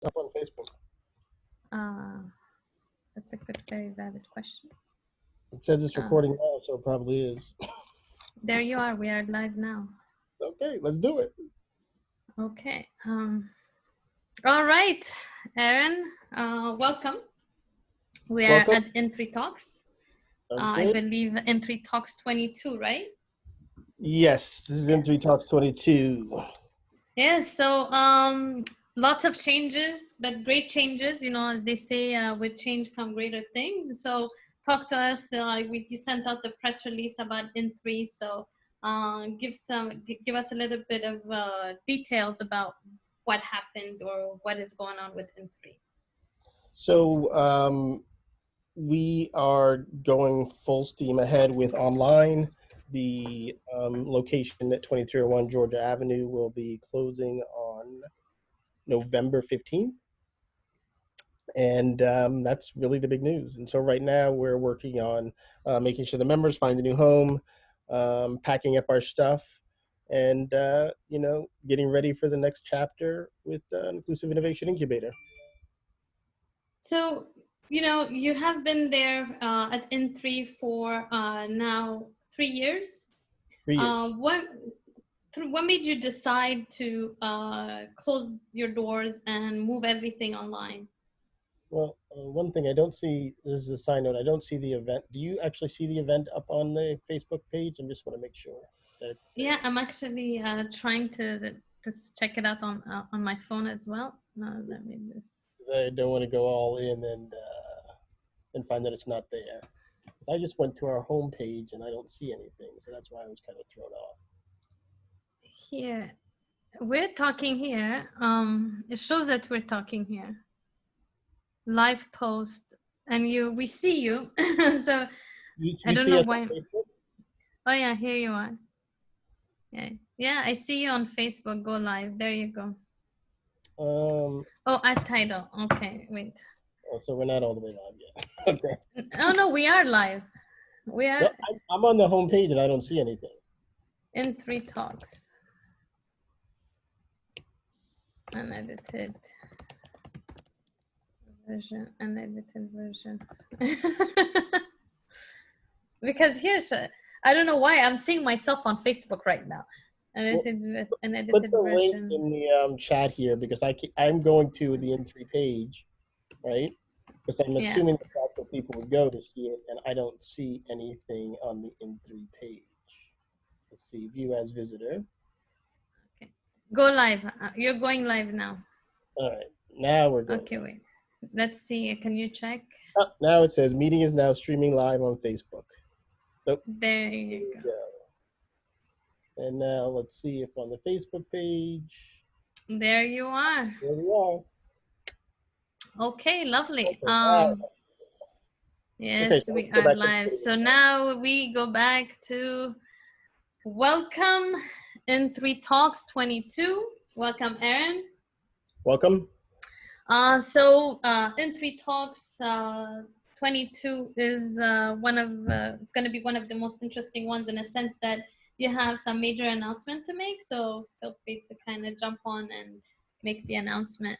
Up on Facebook. That's a good, very valid question. It says it's recording now, so it probably is. There you are. We are live now. Okay, let's do it. Okay. All right, Aaron, welcome. We are Welcome. at In3Talks. I Okay. believe In3Talks 22, right? Yes, this is In3Talks 22. Yeah, so lots of changes, but great changes, you know, as they say, with change come greater things. So talk to us. You sent out the press release about In3, so give us a little bit of details about what happened or what is going on with In3. So we are going full steam ahead with online. The location at 2301 Georgia Avenue will be closing on November 15th. And that's really the big news. And so right now we're working on making sure the members find a new home, packing up our stuff, and getting ready for the next chapter with Inclusive Innovation Incubator. So, you know, you have been there at In3 for now 3 years. 3 years. What made you decide to close your doors and move everything online? Well, one thing I don't see, this is a side note, I don't see the event. Do you actually see the event up on the Facebook page? I just want to make sure that it's there. Yeah, I'm actually trying to check it out on my phone as well. Let me just... I don't want to go all in and find that it's not there. I just went to our home page and I don't see anything, so that's why I was kind of thrown off. Here, we're talking here. It shows that we're talking here. Live post, and we see you. So I don't know why. Oh yeah, here you are. Yeah, I see you on Facebook. Go live. There you go. Oh, at title. Okay, wait. Oh, so we're not all the way live yet. Okay. Oh no, we are live. We are. No, I'm on the home page and I don't see anything. In3Talks. Unedited version. Unedited version. Because here's I don't know why I'm seeing myself on Facebook right now. Unedited Put the version. link in the chat here because I'm going to the In3 page, right? Because I'm assuming that people would go to see it, and I don't see anything on the In3 page. Let's see, view as visitor. Okay, go live. You're going live now. All right, now we're going. Okay, wait. Let's see. Can you check? Oh, now it says meeting is now streaming live on Facebook. So there you go. And now let's see if on the Facebook page. There you are. There we are. Okay, lovely. Okay, yes, okay, we are live. So now we go back to welcome In3Talks 22. Welcome, Aaron. Welcome. So In3Talks 22 is it's going to be one of the most interesting ones in a sense that you have some major announcement to make. So feel free to kind of jump on and make the announcement.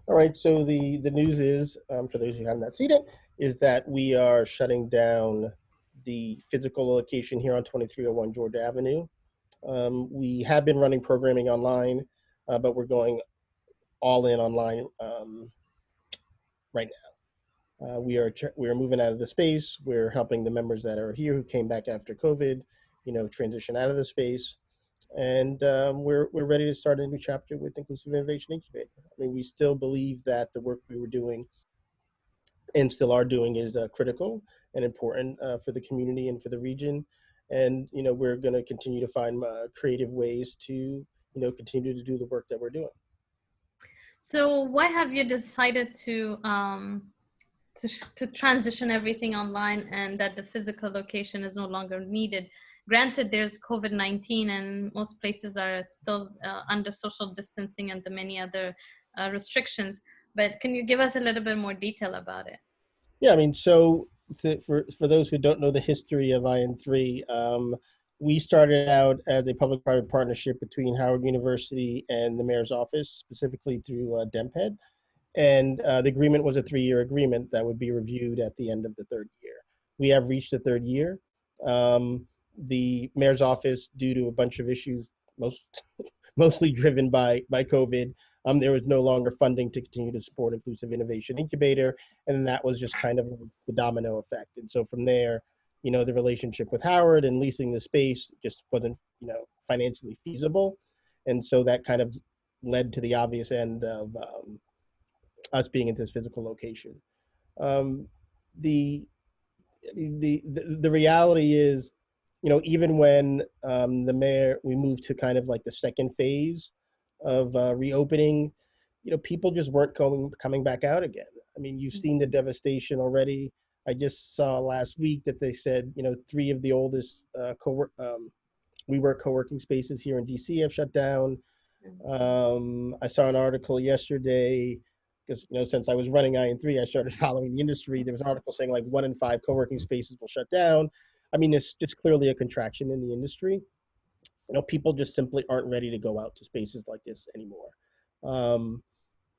All right, so the news is, for those who have not seen it, is that we are shutting down the physical location here on 2301 Georgia Avenue. We have been running programming online, but we're going all in online right now. We are moving out of the space. We're helping the members that are here who came back after COVID, transition out of the space. And we're ready to start a new chapter with Inclusive Innovation Incubator. I mean, we still believe that the work we were doing and still are doing is critical and important for the community and for the region. And, we're going to continue to find creative ways to, continue to do the work that we're doing. So why have you decided to transition everything online and that the physical location is no longer needed? Granted, there's COVID-19 and most places are still under social distancing and the many other restrictions, but can you give us a little bit more detail about it? Yeah, I mean, so for those who don't know the history of In3, we started out as a public-private partnership between Howard University and the mayor's office, specifically through DMPED. And the agreement was a 3-year agreement that would be reviewed at the end of the third year. We have reached the third year. The mayor's office, due to a bunch of issues, mostly driven by COVID, there was no longer funding to continue to support Inclusive Innovation Incubator, and that was just kind of the domino effect. And so from there, the relationship with Howard and leasing the space just wasn't, financially feasible, and so that kind of led to the obvious end of us being in this physical location. Um, the, the reality is, even when the mayor, we moved to kind of like the second phase of reopening, people just weren't coming back out again. I mean, you've seen the devastation already. I just saw last week that they said, 3 of the oldest WeWork co-working spaces here in DC have shut down. I saw an article yesterday because, since I was running In3, I started following the industry. There was an article saying like 1 in 5 co-working spaces will shut down. I mean, it's just clearly a contraction in the industry. People just simply aren't ready to go out to spaces like this anymore.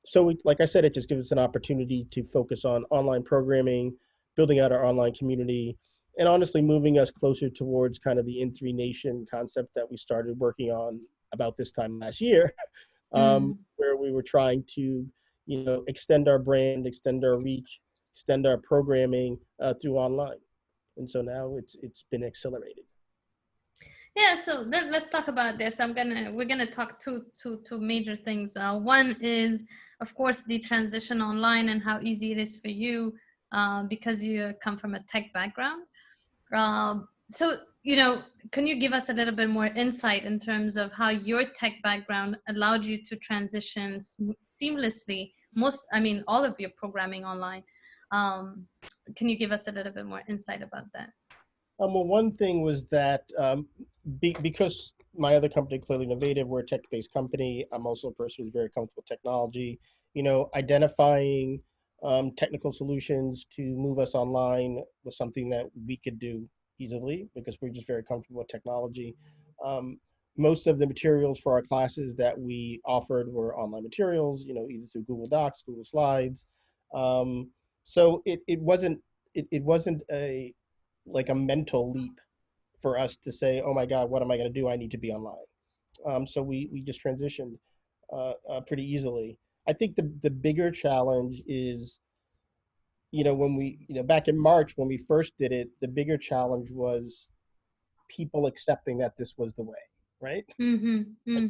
So like I said, it just gives us an opportunity to focus on online programming, building out our online community, and honestly moving us closer towards kind of the In3 Nation concept that we started working on about this time last year, where we were trying to, extend our brand, extend our reach, extend our programming through online. And so now it's been accelerated. Yeah, so let's talk about this. We're gonna talk two major things. One is, of course, the transition online and how easy it is for you because you come from a tech background. So, can you give us a little bit more insight in terms of how your tech background allowed you to transition seamlessly all of your programming online? Can you give us a little bit more insight about that? Well, one thing was that because my other company, Clearly Innovative, we're a tech-based company. I'm also a person who's very comfortable with technology. Identifying technical solutions to move us online was something that we could do easily because we're just very comfortable with technology. Most of the materials for our classes that we offered were online materials, either through Google Docs, Google Slides. So it wasn't a mental leap for us to say, oh my God, what am I going to do? I need to be online. So we just transitioned pretty easily. I think the bigger challenge is, when we, back in March when we first did it, the bigger challenge was people accepting that this was the way, right? I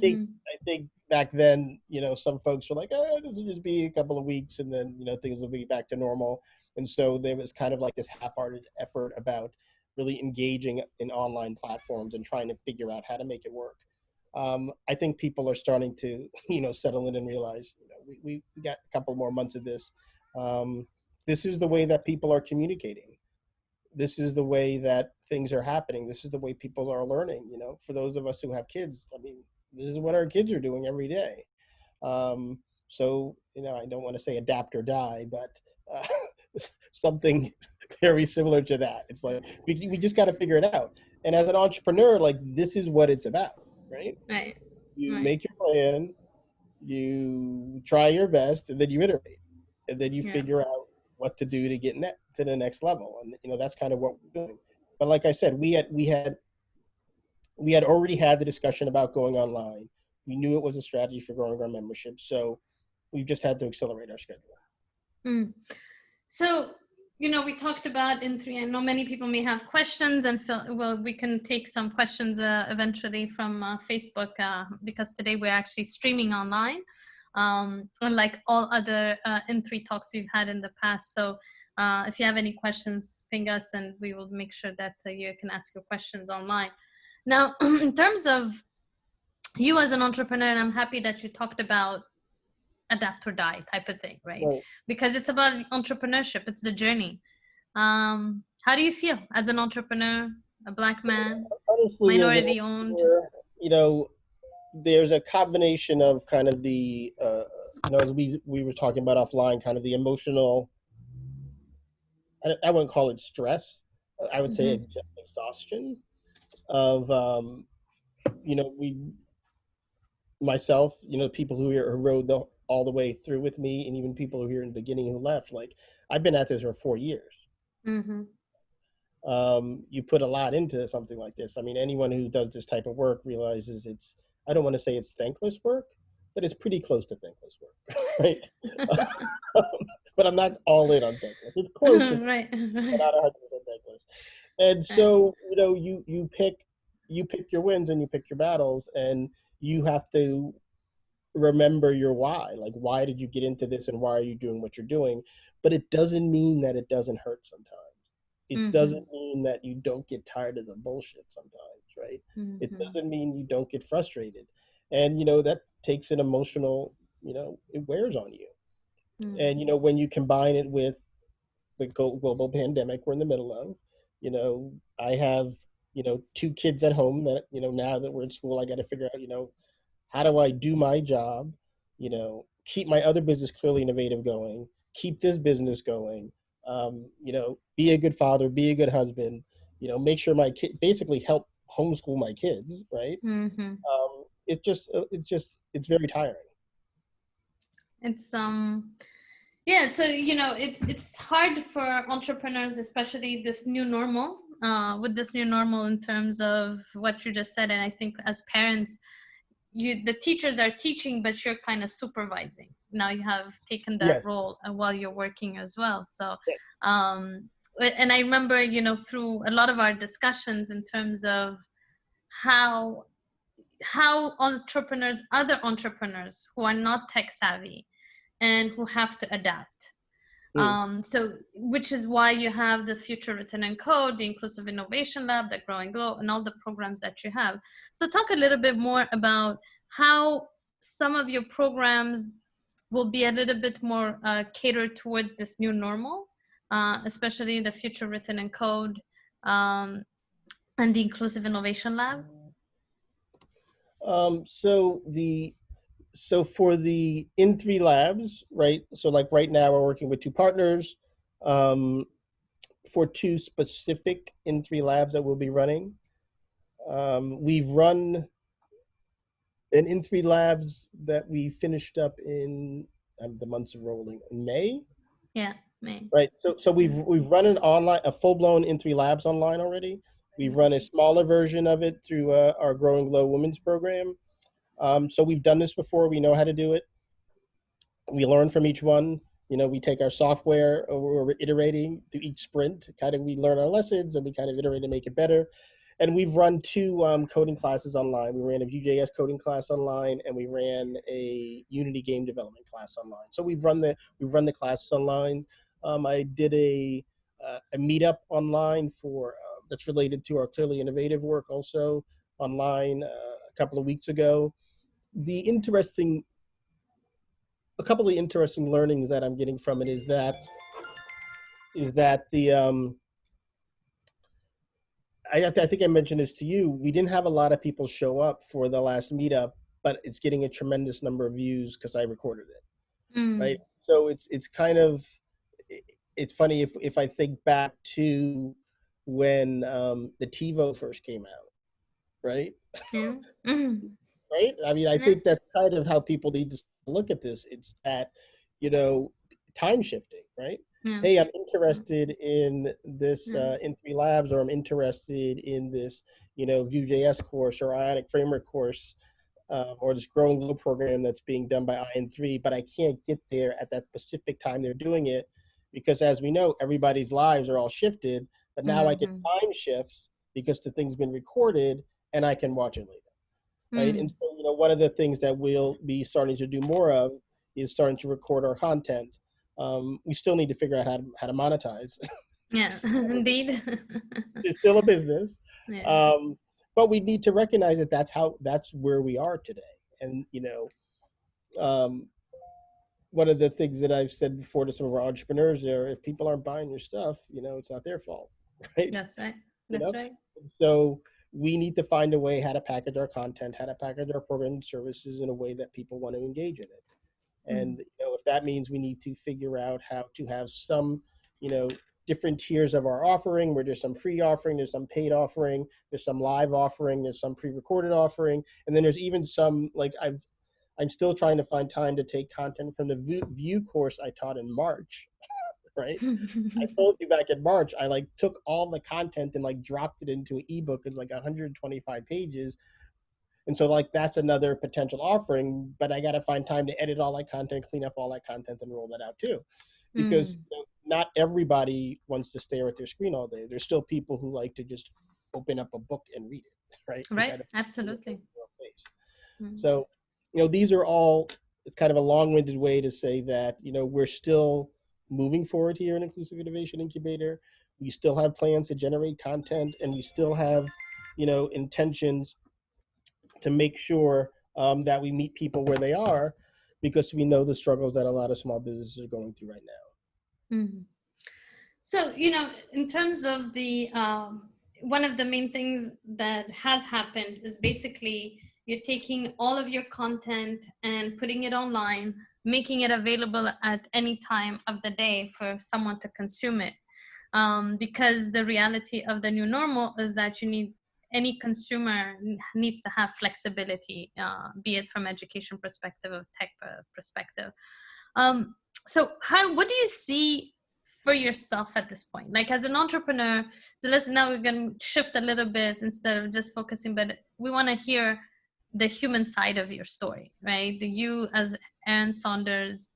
think back then, some folks were like, oh, this will just be a couple of weeks and then, things will be back to normal. And so there was kind of like this half-hearted effort about really engaging in online platforms and trying to figure out how to make it work. I think people are starting to, settle in and realize, we got a couple more months of this. This is the way that people are communicating. This is the way that things are happening. This is the way people are learning. For those of us who have kids, I mean, this is what our kids are doing every day. So, I don't want to say adapt or die, but something very similar to that. It's like, we just got to figure it out. And as an entrepreneur, like, this is what it's about, right? Right. You make your plan, you try your best, and then you iterate. And then you figure out what to do to get to the next level. And, that's kind of what we're doing. But like I said, we had already had the discussion about going online. We knew it was a strategy for growing our membership. So we've just had to accelerate our schedule. So, we talked about In3. I know many people may have questions, and we can take some questions eventually from Facebook because today we're actually streaming online, unlike all other In3Talks we've had in the past. So if you have any questions, ping us and we will make sure that you can ask your questions online. Now, in terms of you as an entrepreneur, and I'm happy that you talked about adapt or die type of thing, right? Because it's about entrepreneurship. It's the journey. How do you feel as an entrepreneur, a Black man, honestly, minority owned? There's a combination of kind of the, as we were talking about offline, kind of the emotional, I wouldn't call it stress. I would say exhaustion. of we myself, people who rode all the way through with me, and even people who are here in the beginning who left. Like, I've been at this for 4 years. Mm-hmm. You put a lot into something like this. I mean, anyone who does this type of work realizes I don't want to say it's thankless work, but it's pretty close to thankless work, right? But I'm not all in on thankless. It's close to, Right. but not 100% thankless. And Right. so, you pick your wins and you pick your battles, and you have to remember your why. Like, why did you get into this, and why are you doing what you're doing? But it doesn't mean that it doesn't hurt sometimes. It Mm-hmm. doesn't mean that you don't get tired of the bullshit sometimes, right? It Mm-hmm. doesn't mean you don't get frustrated. And that takes an emotional, it wears on you. And when you combine it with the global pandemic we're in the middle of, I have, two kids at home that, now that we're in school, I got to figure out, how do I do my job, keep my other business clearly innovative going, keep this business going, be a good father, be a good husband, make sure my kid, basically help homeschool my kids, right? Mm-hmm. It's very tiring. It's yeah, so it's hard for entrepreneurs, especially this new normal, with this new normal in terms of what you just said. And I think as parents, the teachers are teaching, but you're kind of supervising. Now you have taken that Yes. role while you're working as well. So Yeah. and I remember, through a lot of our discussions in terms of how entrepreneurs, other entrepreneurs who are not tech savvy and who have to adapt. Mm. So which is why you have the Future Written in Code, the Inclusive Innovation Lab, the Grow and Glow, and all the programs that you have. So talk a little bit more about how some of your programs will be a little bit more catered towards this new normal, especially the Future Written in Code, and the Inclusive Innovation Lab. So for the In3 labs, right? So like right now we're working with two partners, um, for two specific In3 labs that we'll be running. We've run an In3 labs that we finished up in the months of rolling in May. Yeah, May. Right. So we've run a full blown In3 labs online already. We've run a smaller version of it through our Growing Glow Women's program. So we've done this before. We know how to do it. We learn from each one. We take our software, we're iterating through each sprint. Kind of, we learn our lessons and we kind of iterate to make it better. And we've run two coding classes online. We ran a Vue.js coding class online, and we ran a Unity game development class online. So we've run the classes online. I did a meetup online for that's related to our Clearly Innovative work, also online a couple of weeks ago. The interesting A couple of interesting learnings that I'm getting from it is that the I think I mentioned this to you. We didn't have a lot of people show up for the last meetup, but it's getting a tremendous number of views because I recorded it, right? Mm, So it's kind of it's funny if I think back to when the TiVo first came out, right? yeah. Mm, Right? I mean, I yeah. think that's kind of how people need to look at this. It's that, you know, time shifting, right? Yeah. Hey, I'm Yeah. interested in this Yeah. in3 labs, or I'm interested in this, Vue.js course or Ionic framework course, or this growing glow program that's being done by In3, but I can't get there at that specific time they're doing it because, as we know, everybody's lives are all shifted. But now I can Mm-hmm. time shift because the thing's been recorded and I can watch it later, right? And Mm. so, one of the things that we'll be starting to do more of is starting to record our content. We still need to figure out how to monetize. Yeah. Indeed. It's still a business, Yeah. um, but we need to recognize that that's where we are today. And um, one of the things that I've said before to some of our entrepreneurs there, if people aren't buying your stuff, it's not their fault, right? That's right. you That's know right. so we need to find a way how to package our content, how to package our program and services in a way that people want to engage in it. Mm. And if that means we need to figure out how to have some, you know different tiers of our offering, where there's some free offering, there's some paid offering, there's some live offering, there's some pre-recorded offering, and then there's even some, like, I'm still trying to find time to take content from the View course I taught in March, right? I told you back in March, I like took all the content and like dropped it into an ebook. It's like 125 pages. And so like that's another potential offering, but I got to find time to edit all that content, clean up all that content and roll that out too. Because not everybody wants to stare at their screen all day. There's still people who like to just open up a book and read it, right? Right, Kind of absolutely. So, these are all, it's kind of a long-winded way to say that, we're still moving forward here in Inclusive Innovation Incubator. We still have plans to generate content, and we still have, intentions to make sure that we meet people where they are, because we know the struggles that a lot of small businesses are going through right now. Mm-hmm. So, in terms of the, one of the main things that has happened is basically you're taking all of your content and putting it online, making it available at any time of the day for someone to consume it. Because the reality of the new normal is that any consumer needs to have flexibility, be it from education perspective or tech perspective. So what do you see for yourself at this point, like as an entrepreneur? So now we're going to shift a little bit, instead of just focusing, but we want to hear the human side of your story, right? You as Aaron Saunders,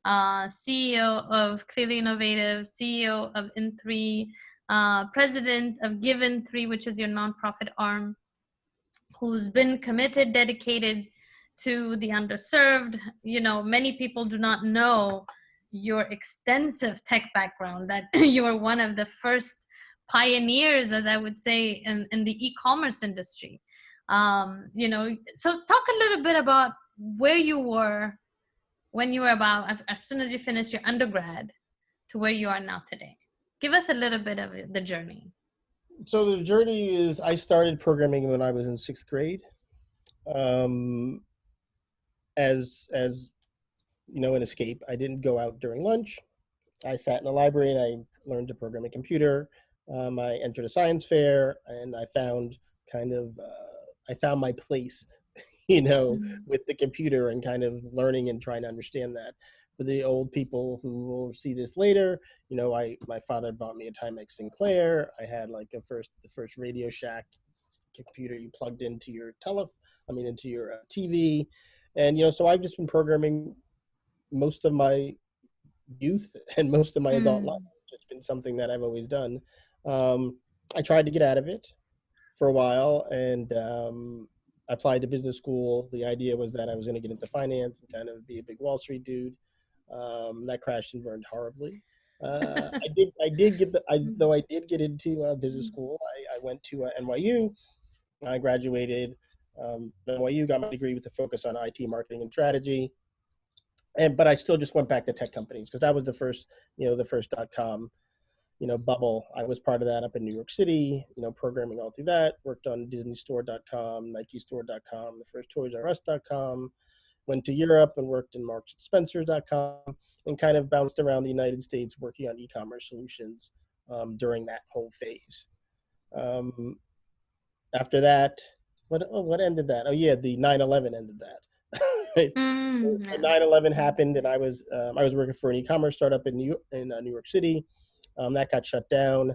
CEO of Clearly Innovative, CEO of In3, president of Give In3, which is your nonprofit arm, who's been committed, dedicated to the underserved. Many people do not know your extensive tech background, that you are one of the first pioneers, as I would say, in the e-commerce industry. So talk a little bit about where you were when you were about, as soon as you finished your undergrad, to where you are now today. Give us a little bit of the journey. So the journey is, I started programming when I was in 6th grade. As an escape. I didn't go out during lunch. I sat in the library and I learned to program a computer. I entered a science fair, and I found I found my place, with the computer, and kind of learning and trying to understand that. For the old people who will see this later, my father bought me a Timex Sinclair. I had like the first Radio Shack computer you plugged into your into your TV, and so I've just been programming most of my youth and most of my adult life. It's just been something that I've always done. I tried to get out of it for a while, and I applied to business school. The idea was that I was going to get into finance and kind of be a big Wall Street dude. That crashed and burned horribly. I did get into business school. I went to NYU. I graduated NYU, got my degree with a focus on IT marketing and strategy. But I still just went back to tech companies, because that was the first .com, bubble. I was part of that up in New York City, programming all through that. Worked on DisneyStore.com, NikeStore.com, the first ToysRUs.com. Went to Europe and worked in Marks and Spencer's.com, and kind of bounced around the United States working on e-commerce solutions during that whole phase. After that, what ended that? Oh yeah, the 9/11 ended that. Right? So 9/11 happened, and I was working for an e-commerce startup in New York City. That got shut down.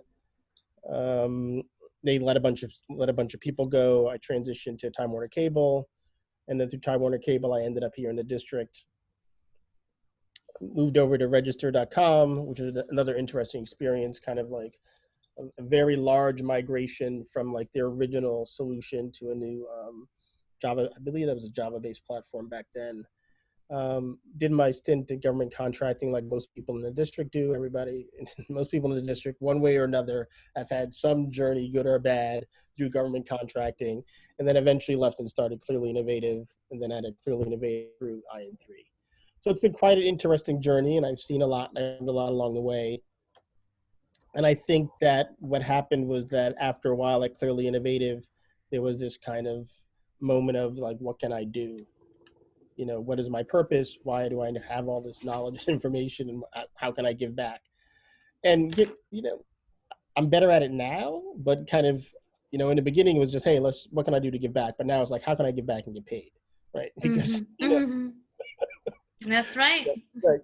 They let a bunch of people go. I transitioned to Time Warner Cable, and then through Time Warner Cable, I ended up here in the district. Moved over to Register.com, which is another interesting experience, kind of like a very large migration from like their original solution to a new Java. I believe that was a Java-based platform back then. Did my stint in government contracting, like most people in the district do. Most people in the district, one way or another, have had some journey, good or bad, through government contracting, and then eventually left and started Clearly Innovative, and then added Clearly Innovative through In3. So it's been quite an interesting journey, and I've seen a lot, and I learned a lot along the way. And I think that what happened was that after a while at Clearly Innovative, there was this kind of moment of like, what can I do? What is my purpose? Why do I have all this knowledge and information, and how can I give back? and get, I'm better at it now, but kind of, in the beginning it was just, hey, what can I do to give back? But now it's like, how can I give back and get paid? Right. Because, That's right. right,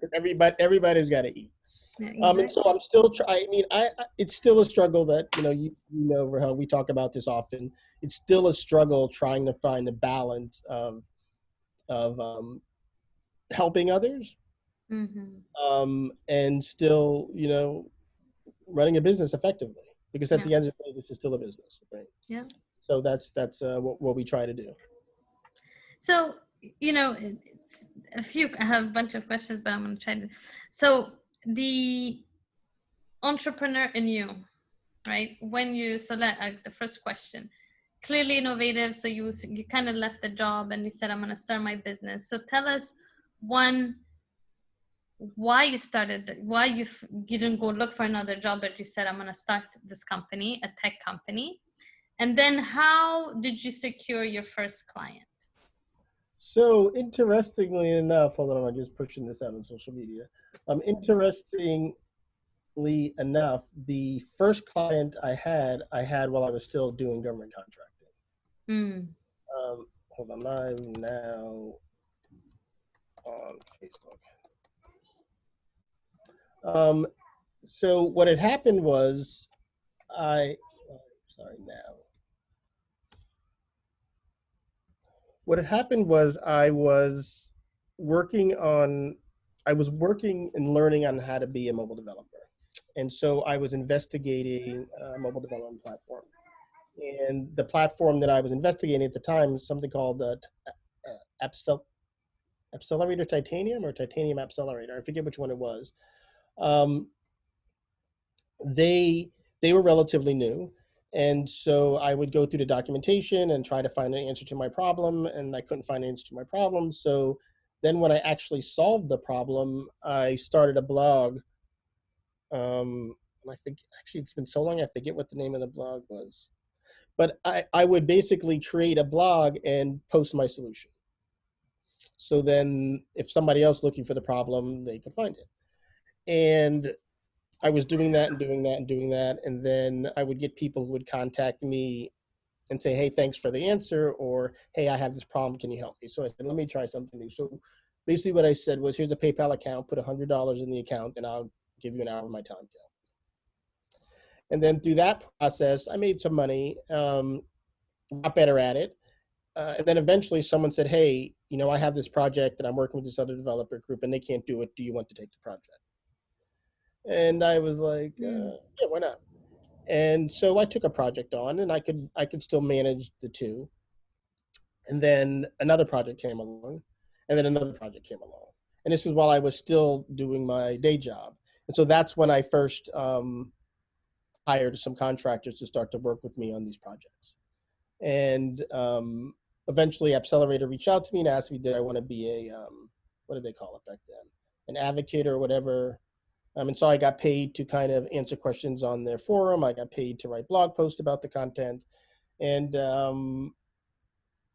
everybody's got to eat. Yeah, And so exactly. I'm still I mean, it's still a struggle that, Rahel, we talk about this often. It's still a struggle trying to find the balance of helping others, and still, running a business effectively, because at Yeah. the end of the day, this is still a business, right? Yeah. So that's what we try to do. So, it's I have a bunch of questions, but I'm going to try to. So, the entrepreneur in you, right? When you select the first question, clearly innovative. So you kind of left the job and you said, I'm going to start my business. So tell us, one, why you started, why you didn't go look for another job, but you said, I'm going to start this company, a tech company. And then how did you secure your first client? So interestingly enough, hold on, I'm just pushing this out on social media. Interestingly enough, the first client I had while I was still doing government contracting. Hold on, I'm now on Facebook. So what had happened was sorry now. What had happened was I was working and learning on how to be a mobile developer. And so I was investigating mobile development platforms. And the platform that I was investigating at the time was something called Accelerator Titanium, or Titanium Accelerator. I forget which one it was. Um, they were relatively new, and so I would go through the documentation and try to find an answer to my problem, and I couldn't find an answer to my problem. So then when I actually solved the problem, I started a blog. And I think, actually, it's been so long, I forget what the name of the blog was. But I would basically create a blog and post my solution. So then if somebody else looking for the problem, they could find it. And I was doing that and doing that and doing that. And then I would get people who would contact me and say, hey, thanks for the answer, or hey, I have this problem, can you help me? So I said, let me try something new. So basically what I said was, here's a PayPal account, put $100 in the account, and I'll give you an hour of my time. And then through that process, I made some money, got better at it. And then eventually someone said, hey, I have this project and I'm working with this other developer group and they can't do it. Do you want to take the project? And I was like, yeah, why not? And so I took a project on, and I could still manage the two. And then another project came along, and then another project came along. And this was while I was still doing my day job. And so that's when I first hired some contractors to start to work with me on these projects. And eventually Accelerator reached out to me and asked me, did I want to be what did they call it back then? An advocate or whatever. And so I got paid to kind of answer questions on their forum. I got paid to write blog posts about the content. And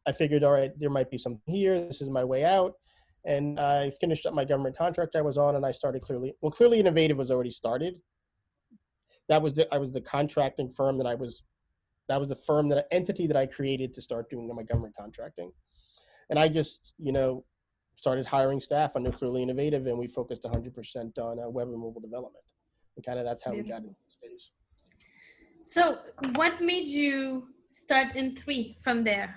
I figured, all right, there might be something here. This is my way out. And I finished up my government contract I was on, and I started Clearly. Well, Clearly Innovative was already started. I was the contracting firm that was the firm, that entity that I created to start doing my government contracting. And I just, started hiring staff under Clearly Innovative, and we focused 100% on web and mobile development. And kind of that's how we got into the space. So what made you start In3 from there?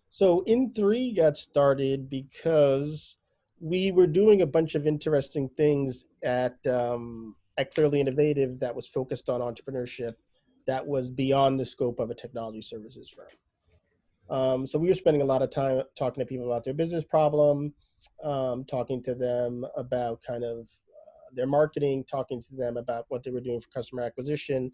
So In3 got started because we were doing a bunch of interesting things at Clearly Innovative that was focused on entrepreneurship, that was beyond the scope of a technology services firm. So we were spending a lot of time talking to people about their business problem, talking to them about kind of their marketing, talking to them about what they were doing for customer acquisition.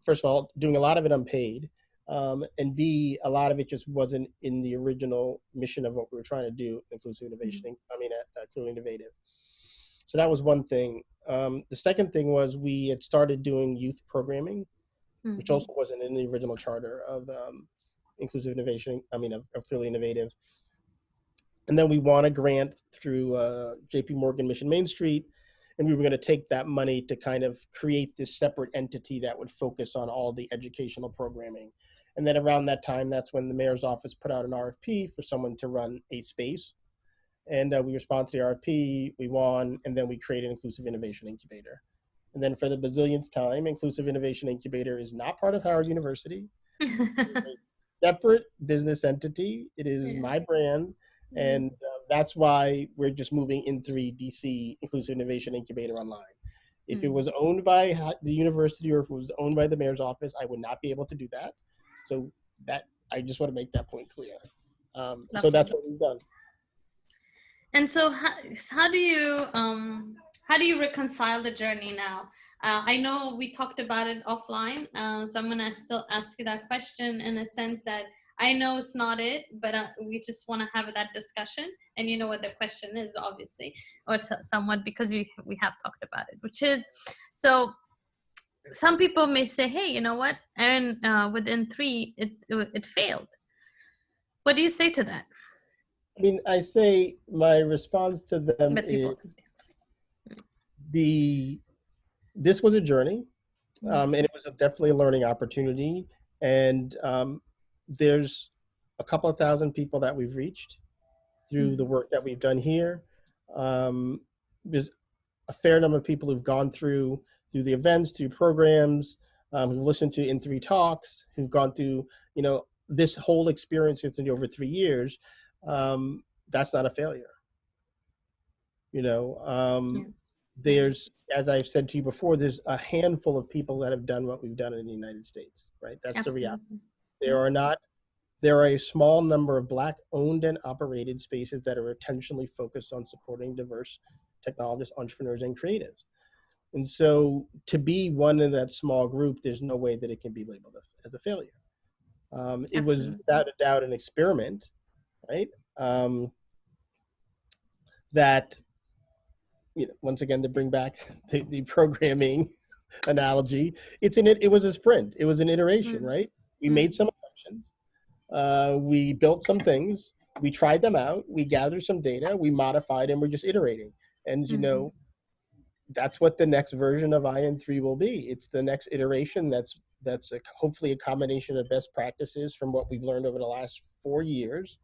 First of all, doing a lot of it unpaid, and B, a lot of it just wasn't in the original mission of what we were trying to do, inclusive innovation. At Clearly Innovative. So that was one thing. The second thing was we had started doing youth programming, which also wasn't in the original charter of inclusive innovation. Of Clearly Innovative. And then we won a grant through JP Morgan Mission Main Street, and we were going to take that money to kind of create this separate entity that would focus on all the educational programming. And then around that time, that's when the mayor's office put out an RFP for someone to run a space. And we responded to the RFP, we won, and then we created an Inclusive Innovation Incubator. And then for the bazillionth time, Inclusive Innovation Incubator is not part of Howard University. Separate business entity. It is my brand, and that's why we're just moving In3DC Inclusive Innovation Incubator online. If it was owned by the university or if it was owned by the mayor's office, I would not be able to do that. So that I just want to make that point clear. So that's what we've done. And so how do you reconcile the journey now? I know we talked about it offline, so I'm gonna still ask you that question in a sense that I know it's not it, but we just want to have that discussion, and you know what the question is, obviously, or somewhat, because we have talked about it, which is, so some people may say, hey, you know what, and within three, it failed. What do you say to that? I mean, I say my response to them is this was a journey, and it was definitely a learning opportunity. And there's a couple of thousand people that we've reached through the work that we've done here. There's a fair number of people who've gone through the events, through programs, who've listened to In3Talks, who've gone through, this whole experience over 3 years. That's not a failure. There's, as I've said to you before, there's a handful of people that have done what we've done in the United States, right? That's Absolutely. The reality. There are a small number of Black owned and operated spaces that are intentionally focused on supporting diverse technologists, entrepreneurs, and creatives. And so to be one in that small group, there's no way that it can be labeled as a failure. It was without a doubt an experiment, right? That, once again, to bring back the programming analogy, it was a sprint. It was an iteration, right? We made some assumptions. We built some things. We tried them out. We gathered some data. We modified, and we're just iterating. And, that's what the next version of IN3 will be. It's the next iteration that's hopefully a combination of best practices from what we've learned over the last 4 years,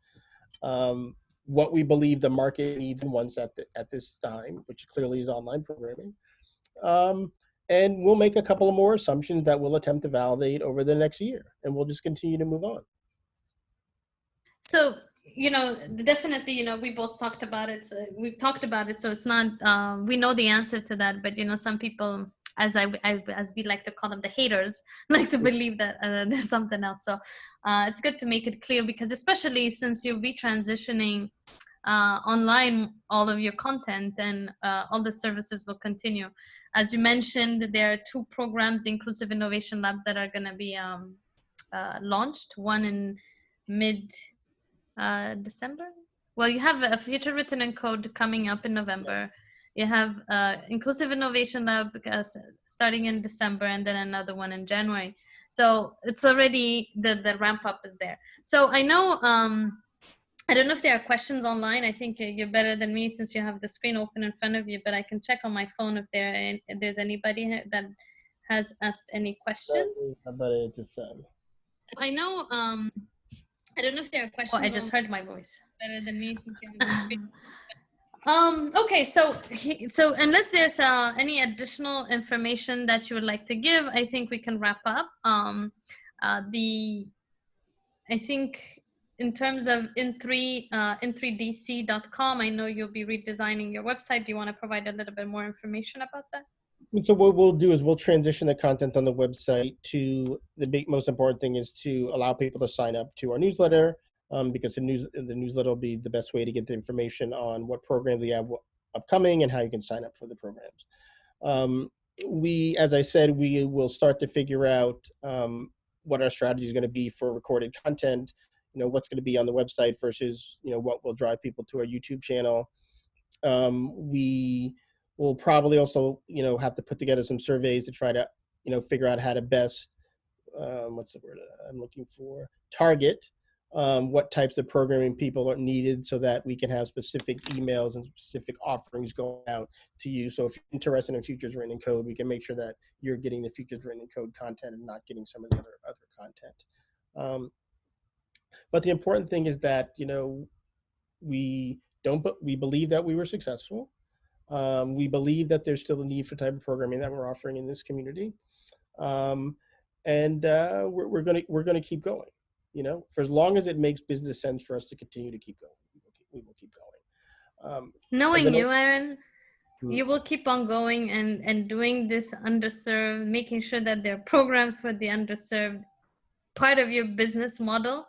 what we believe the market needs and wants at this time, which clearly is online programming. And we'll make a couple of more assumptions that we'll attempt to validate over the next year, and we'll just continue to move on. So, definitely, we both talked about it. So we've talked about it. So it's not, we know the answer to that, but, some people, as we like to call them, the haters, like to believe that there's something else. So it's good to make it clear, because especially since you'll be transitioning online all of your content, and all the services will continue. As you mentioned, there are 2 programs, the Inclusive Innovation Labs, that are going to be launched, one in mid December. Well, you have a Future Written in Code coming up in November. You have Inclusive Innovation Lab starting in December, and then another one in January. So it's already, the ramp up is there. So I know, I don't know if there are questions online. I think you're better than me since you have the screen open in front of you, but I can check on my phone if there's anybody that has asked any questions. I know, I don't know if there are questions. Oh, I just heard my voice. Better than me since you have the screen. Okay, so unless there's any additional information that you would like to give, I think we can wrap up. I think in terms of in3dc.com, I know you'll be redesigning your website. Do you want to provide a little bit more information about that? And so what we'll do is we'll transition the content on the website to most important thing is to allow people to sign up to our newsletter, because the newsletter will be the best way to get the information on what programs we have upcoming and how you can sign up for the programs. As I said, we will start to figure out what our strategy is going to be for recorded content, what's going to be on the website versus, what will drive people to our YouTube channel. We will probably also, have to put together some surveys to try to, figure out how to best, what's the word I'm looking for, target what types of programming people are needed so that we can have specific emails and specific offerings going out to you. So if you're interested in futures written in code, we can make sure that you're getting the futures written in code content and not getting some of the other content. But the important thing is that, we don't, but we believe that we were successful. We believe that there's still a need for type of programming that we're offering in this community. Um, and we're gonna keep going. For as long as it makes business sense for us to continue to keep going, we will keep going. As I Knowing know, you, Aaron, you will keep on going and doing this underserved, making sure that there are programs for the underserved, part of your business model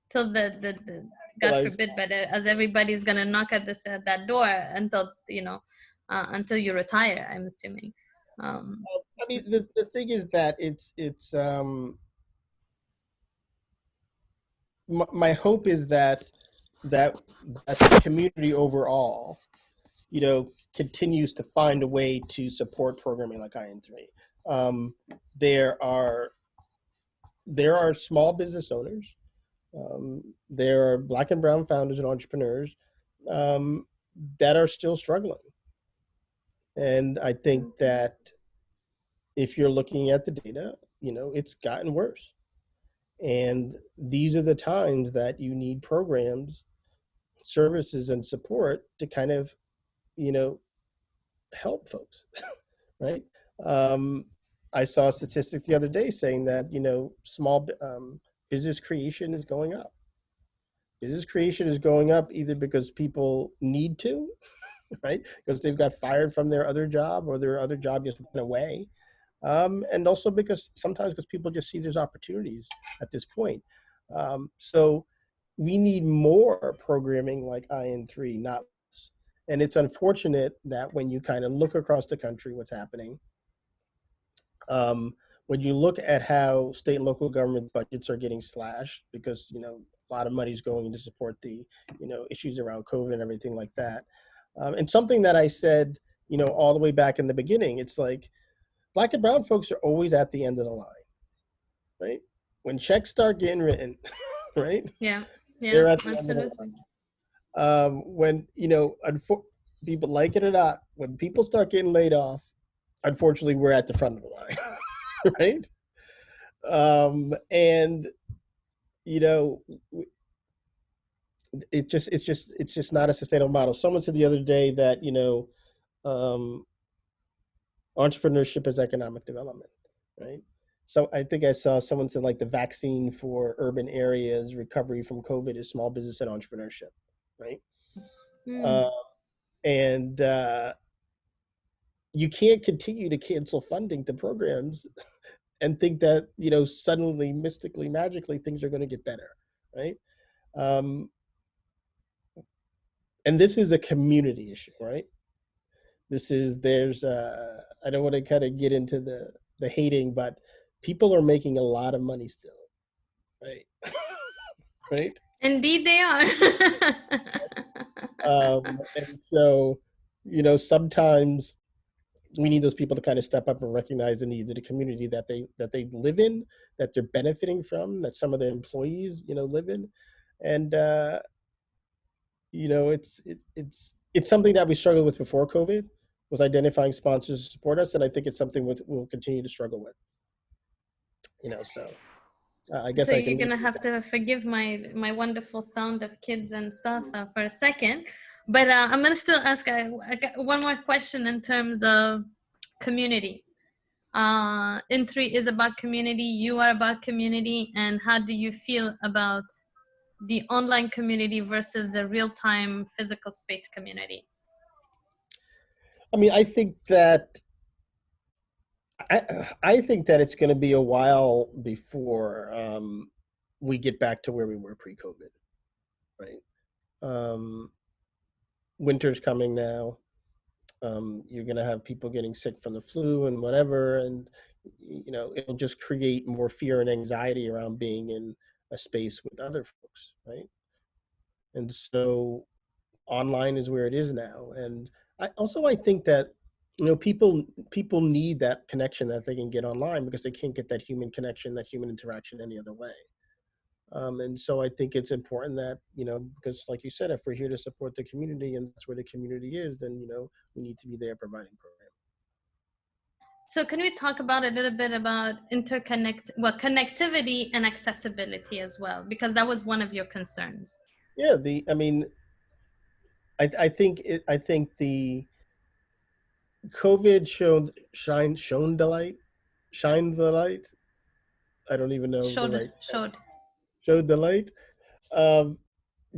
till the God forbid, but as everybody's gonna knock at that door until until you retire, I'm assuming. I mean, the thing is that it's my hope is that the community overall, continues to find a way to support programming like In3. There are small business owners. There are Black and brown founders and entrepreneurs that are still struggling. And I think that if you're looking at the data, it's gotten worse. And these are the times that you need programs, services, and support to kind of, help folks, right? I saw a statistic the other day saying that, small business creation is going up. Business creation is going up either because people need to, right? Because they've got fired from their other job or their other job just went away. And also sometimes because people just see there's opportunities at this point. So we need more programming like In3, not less. And it's unfortunate that when you kind of look across the country, what's happening, when you look at how state and local government budgets are getting slashed because, a lot of money is going to support the, issues around COVID and everything like that. And something that I said, all the way back in the beginning, it's like Black and brown folks are always at the end of the line, right? When checks start getting written, right? Yeah, They're at the end of the absolutely. line. When, people like it or not, when people start getting laid off, unfortunately, we're at the front of the line, right? And it's just not a sustainable model. Someone said the other day that um, entrepreneurship is economic development, right? So I think I saw someone said like the vaccine for urban areas recovery from COVID is small business and entrepreneurship, right? Mm. Uh, and you can't continue to cancel funding to programs and think that suddenly, mystically, magically, things are going to get better, right? Um, and this is a community issue, right? There's I don't want to kind of get into the hating, but people are making a lot of money still, right? Right. Indeed, they are. And so sometimes we need those people to kind of step up and recognize the needs of the community that they live in, that they're benefiting from, that some of their employees live in. And it's something that we struggled with before COVID, was identifying sponsors to support us, and I think it's something we'll continue to struggle with. So I guess So I can you're leave gonna it have to forgive my wonderful sound of kids and stuff for a second, but I'm gonna still ask I got one more question in terms of community. In3 is about community. You are about community, and how do you feel about the online community versus the real-time physical space community? I mean, I think that it's going to be a while before we get back to where we were pre-COVID, right? Winter's coming now. You're going to have people getting sick from the flu and whatever, and it'll just create more fear and anxiety around being in a space with other folks, right? And so online is where it is now. And I think that people need that connection that they can get online because they can't get that human connection, that human interaction any other way. And so I think it's important that, because like you said, if we're here to support the community and that's where the community is, then, we need to be there providing programs. So can we talk about a little bit about connectivity and accessibility as well, because that was one of your concerns. Yeah, I think the COVID shined the light. I don't even know the right Showed. showed the light. Um,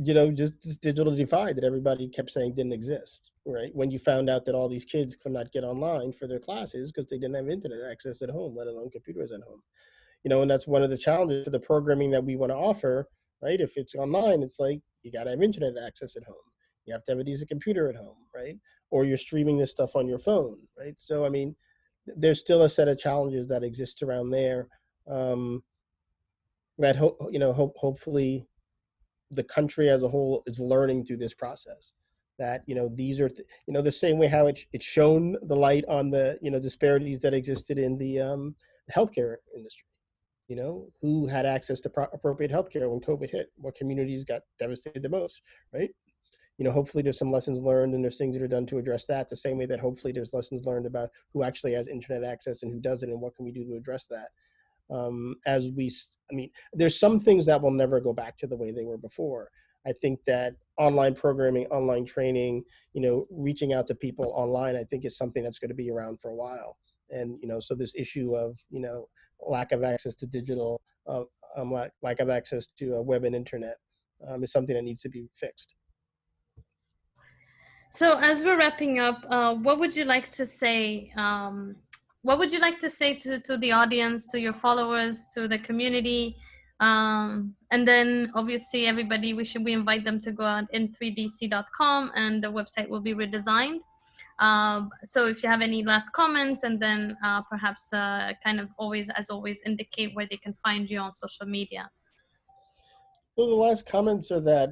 just this digital divide that everybody kept saying didn't exist, right? When you found out that all these kids could not get online for their classes because they didn't have internet access at home, let alone computers at home. And that's one of the challenges to the programming that we want to offer, right? If it's online, it's like you got to have internet access at home. You have to have a decent computer at home, right? Or you're streaming this stuff on your phone, right? So, I mean, there's still a set of challenges that exist around there, that hopefully the country as a whole is learning through this process. That these are the same way how it's shown the light on the disparities that existed in the healthcare industry. Who had access to appropriate healthcare when COVID hit? What communities got devastated the most, right? Hopefully there's some lessons learned and there's things that are done to address that, the same way that hopefully there's lessons learned about who actually has internet access and who doesn't, and what can we do to address that. There's some things that will never go back to the way they were before. I think that online programming, online training, reaching out to people online, I think is something that's going to be around for a while. And, so this issue of, lack of access to digital, lack of access to web and internet is something that needs to be fixed. So as we're wrapping up, what would you like to say? What would you like to say to the audience, to your followers, to the community? And then obviously everybody, we invite them to go on in3dc.com, and the website will be redesigned. So if you have any last comments, and then perhaps kind of as always, indicate where they can find you on social media. So the last comments are that,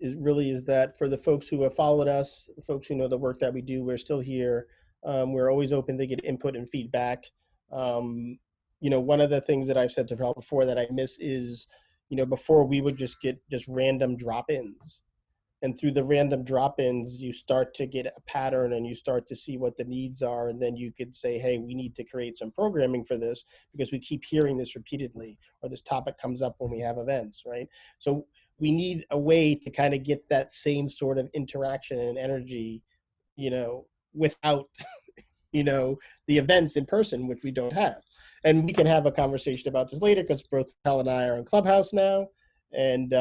is that for the folks who have followed us, the folks who know the work that we do, we're still here. We're always open to get input and feedback. One of the things that I've said to Val before that I miss is, before we would just get random drop-ins. And through the random drop-ins, you start to get a pattern and you start to see what the needs are. And then you could say, hey, we need to create some programming for this because we keep hearing this repeatedly, or this topic comes up when we have events, right? So we need a way to kind of get that same sort of interaction and energy, without, the events in person, which we don't have. And we can have a conversation about this later because both Pal and I are on Clubhouse now. And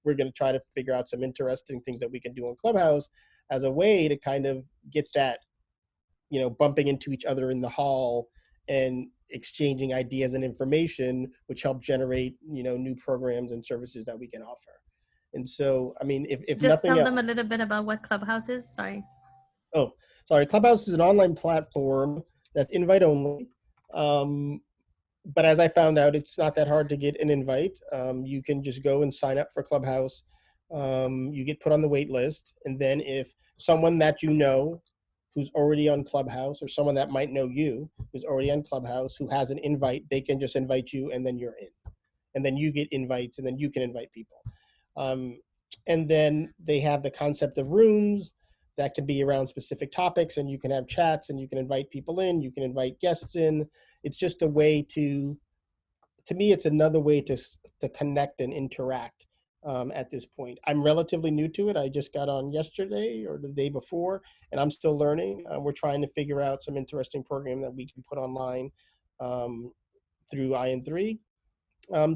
we're going to try to figure out some interesting things that we can do on Clubhouse as a way to kind of get that, bumping into each other in the hall and exchanging ideas and information, which help generate, new programs and services that we can offer. And so, I mean, if just nothing tell else, them a little bit about what Clubhouse is. Sorry. Oh, sorry. Clubhouse is an online platform that's invite only. But as I found out, it's not that hard to get an invite. You can just go and sign up for Clubhouse. You get put on the wait list. And then if someone that you know who's already on Clubhouse, or someone that might know you who's already on Clubhouse who has an invite, they can just invite you and then you're in. And then you get invites and then you can invite people. And then they have the concept of rooms that can be around specific topics, and you can have chats and you can invite people in, you can invite guests in. It's just a way to me, it's another way to connect and interact at this point. I'm relatively new to it. I just got on yesterday or the day before, and I'm still learning. We're trying to figure out some interesting program that we can put online through In3.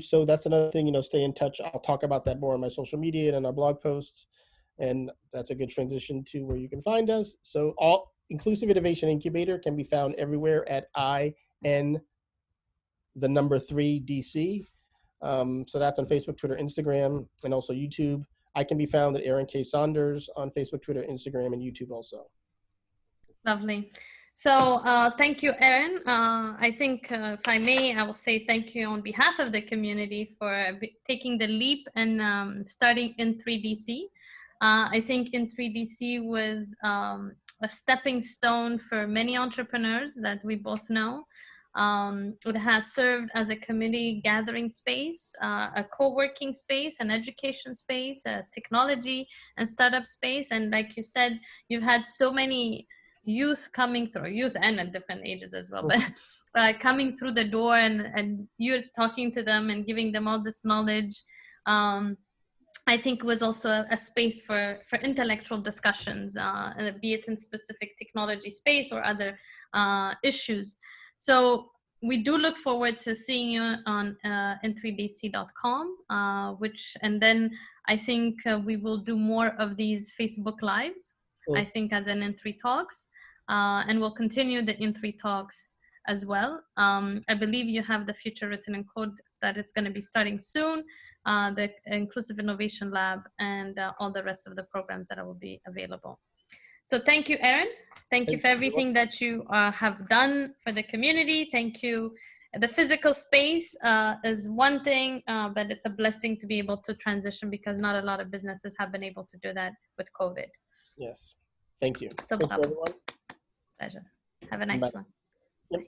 So that's another thing, stay in touch. I'll talk about that more on my social media and on our blog posts. And that's a good transition to where you can find us. So all Inclusive Innovation Incubator can be found everywhere at IN3DC. So that's on Facebook, Twitter, Instagram, and also YouTube. I can be found at Aaron K. Saunders on Facebook, Twitter, Instagram, and YouTube also. Lovely. So thank you, Aaron. I think if I may, I will say thank you on behalf of the community for taking the leap and starting In3DC. I think In3DC was a stepping stone for many entrepreneurs that we both know. It has served as a community gathering space, a co-working space, an education space, a technology and startup space. And like you said, you've had so many youth coming through, youth and at different ages as well, but coming through the door, and you're talking to them and giving them all this knowledge. I think was also a space for intellectual discussions, be it in specific technology space or other issues. So we do look forward to seeing you on in3dc.com, and then I think we will do more of these Facebook Lives, I think as an In3 Talks, and we'll continue the In3 Talks as well. I believe you have the Future Written in Code that is going to be starting soon, the Inclusive Innovation Lab, and all the rest of the programs that will be available. So thank you, Aaron. Thank you for everything that you have done for the community. Thank you. The physical space is one thing, but it's a blessing to be able to transition, because not a lot of businesses have been able to do that with COVID. Yes. Thank you. So Thank you, everyone. pleasure. Have a nice one. Yep.